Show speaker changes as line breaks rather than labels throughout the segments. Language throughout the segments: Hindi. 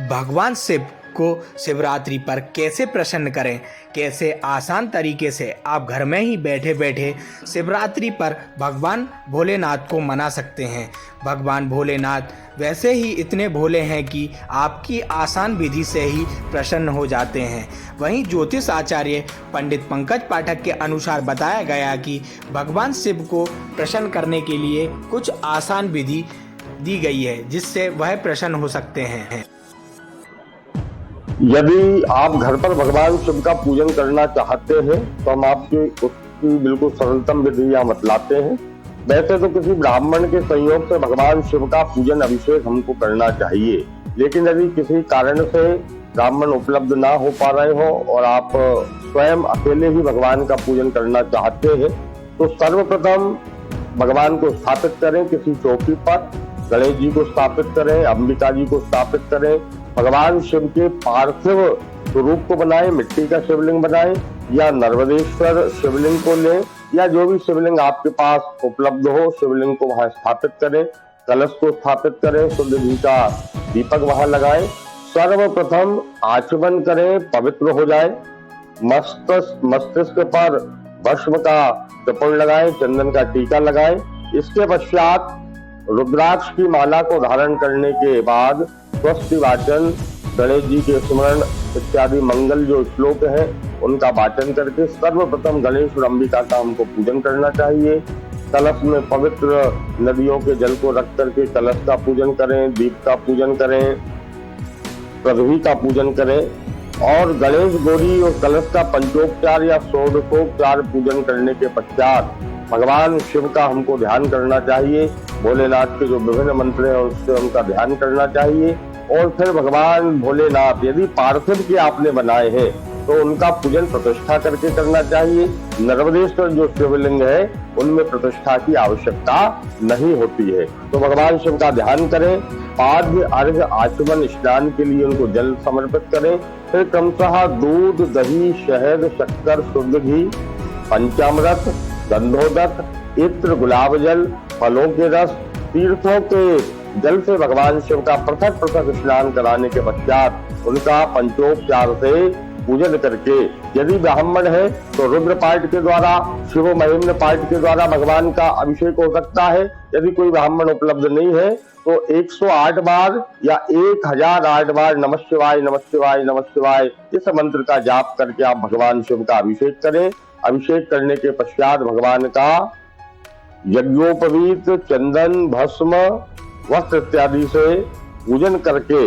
भगवान शिव को शिवरात्रि पर कैसे प्रसन्न करें, कैसे आसान तरीके से आप घर में ही बैठे बैठे शिवरात्रि पर भगवान भोलेनाथ को मना सकते हैं। भगवान भोलेनाथ वैसे ही इतने भोले हैं कि आपकी आसान विधि से ही प्रसन्न हो जाते हैं। वहीं ज्योतिष आचार्य पंडित पंकज पाठक के अनुसार बताया गया कि भगवान शिव को प्रसन्न करने के लिए कुछ आसान विधि दी गई है जिससे वह प्रसन्न हो सकते हैं।
यदि आप घर पर भगवान शिव का पूजन करना चाहते हैं तो हम आपकी उसकी बिल्कुल सरलतम विधियां बतलाते हैं। वैसे तो किसी ब्राह्मण के संयोग से भगवान शिव का पूजन अभिषेक हमको करना चाहिए, लेकिन यदि किसी कारण से ब्राह्मण उपलब्ध ना हो पा रहे हो और आप स्वयं अकेले ही भगवान का पूजन करना चाहते हैं तो सर्वप्रथम भगवान को स्थापित करें किसी चौकी पर। गणेश जी को स्थापित करें, अंबिका जी को स्थापित करें, भगवान शिव के पार्थिव स्वरूप को बनाएं, मिट्टी का शिवलिंग बनाएं या नर्मदेश्वर शिवलिंग को लें या जो भी शिवलिंग आपके पास उपलब्ध हो शिवलिंग को वहां स्थापित करें। कलश को स्थापित करें, शुद्ध घी का दीपक वहां लगाएं। सर्वप्रथम आचमन करें, पवित्र हो जाए। मस्तिष्क पर भस्म का त्रिपुण लगाएं, चंदन का टीका लगाएं। इसके पश्चात रुद्राक्ष की माला को धारण करने के बाद स्वस्ति वाचन, गणेश जी के स्मरण इत्यादि मंगल जो श्लोक हैं उनका वाचन करके सर्वप्रथम गणेश और अंबिका का हमको पूजन करना चाहिए। कलश में पवित्र नदियों के जल को रख करके कलश का पूजन करें, दीप का पूजन करें, पृथ्वी का पूजन करें और गणेश गौरी और कलश का पंचोपचार या षोडशोपचार पूजन करने के पश्चात भगवान शिव का हमको ध्यान करना चाहिए। भोलेनाथ के जो विभिन्न मंत्र हैं उससे उनका ध्यान करना चाहिए और फिर भगवान भोलेनाथ यदि पार्थिव के आपने बनाए हैं तो उनका पूजन प्रतिष्ठा करके करना चाहिए। नर्मदेश्वर जो शिवलिंग है उनमें प्रतिष्ठा की आवश्यकता नहीं होती है। तो भगवान शिव का ध्यान करें, पाद्य अर्घ्य आचमन स्नान के लिए उनको जल समर्पित करें। फिर क्रमशः दूध, दही, शहद, शक्कर, शुद्ध घी, पंचामृत, गंधोदक, इत्र, गुलाब जल, फलों के रस, तीर्थों के जल से भगवान शिव का पृथक पृथक स्नान कराने के पश्चात उनका पंचोपचार से पूजन करके यदि ब्राह्मण है तो रुद्र पाठ के द्वारा, शिव महिम्न पाठ के द्वारा भगवान का अभिषेक हो सकता है। यदि कोई ब्राह्मण उपलब्ध नहीं है तो 108 बार या 1008 बार नमः शिवाय नमः शिवाय नमः शिवाय इस मंत्र का जाप करके आप भगवान शिव का अभिषेक करें। अभिषेक करने के पश्चात भगवान का यज्ञोपवीत, चंदन, भस्म, वस्त्र इत्यादि से पूजन करके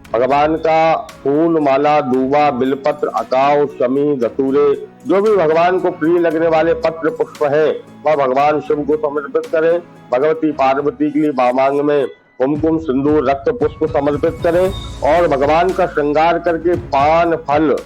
भगवान का फूल, माला, दूबा, बिलपत्र, अकाव, शमी, धतूरे जो भी भगवान को प्रिय लगने वाले पत्र पुष्प है वह भगवान शिव को समर्पित करें। भगवती पार्वती के लिए वामांग में कुमकुम, सिंदूर, रक्त पुष्प समर्पित करें और भगवान का श्रृंगार करके पान, फल,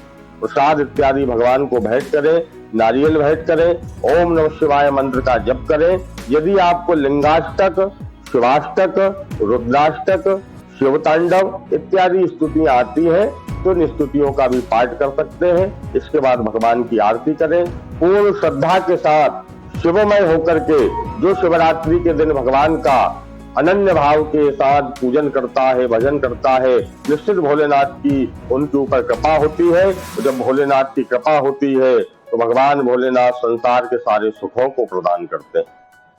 प्रसाद इत्यादि भगवान को भेंट करें। नारियल भेंट करें, ओम नमः शिवाय मंत्र का जप करें। यदि आपको लिंगाष्टक, शिवाष्टक, रुद्राष्टक, शिवतांडव इत्यादि स्तुतियां आती हैं तो इन स्तुतियों का भी पाठ कर सकते हैं। इसके बाद भगवान की आरती करें। पूर्ण श्रद्धा के साथ शिवमय होकर के जो शिवरात्रि के दिन भगवान का अनन्य भाव के साथ पूजन करता है, भजन करता है, निश्चित भोलेनाथ की उनके ऊपर कृपा होती है। जब भोलेनाथ की कृपा होती है तो भगवान भोलेनाथ संसार के सारे सुखों को प्रदान करते हैं।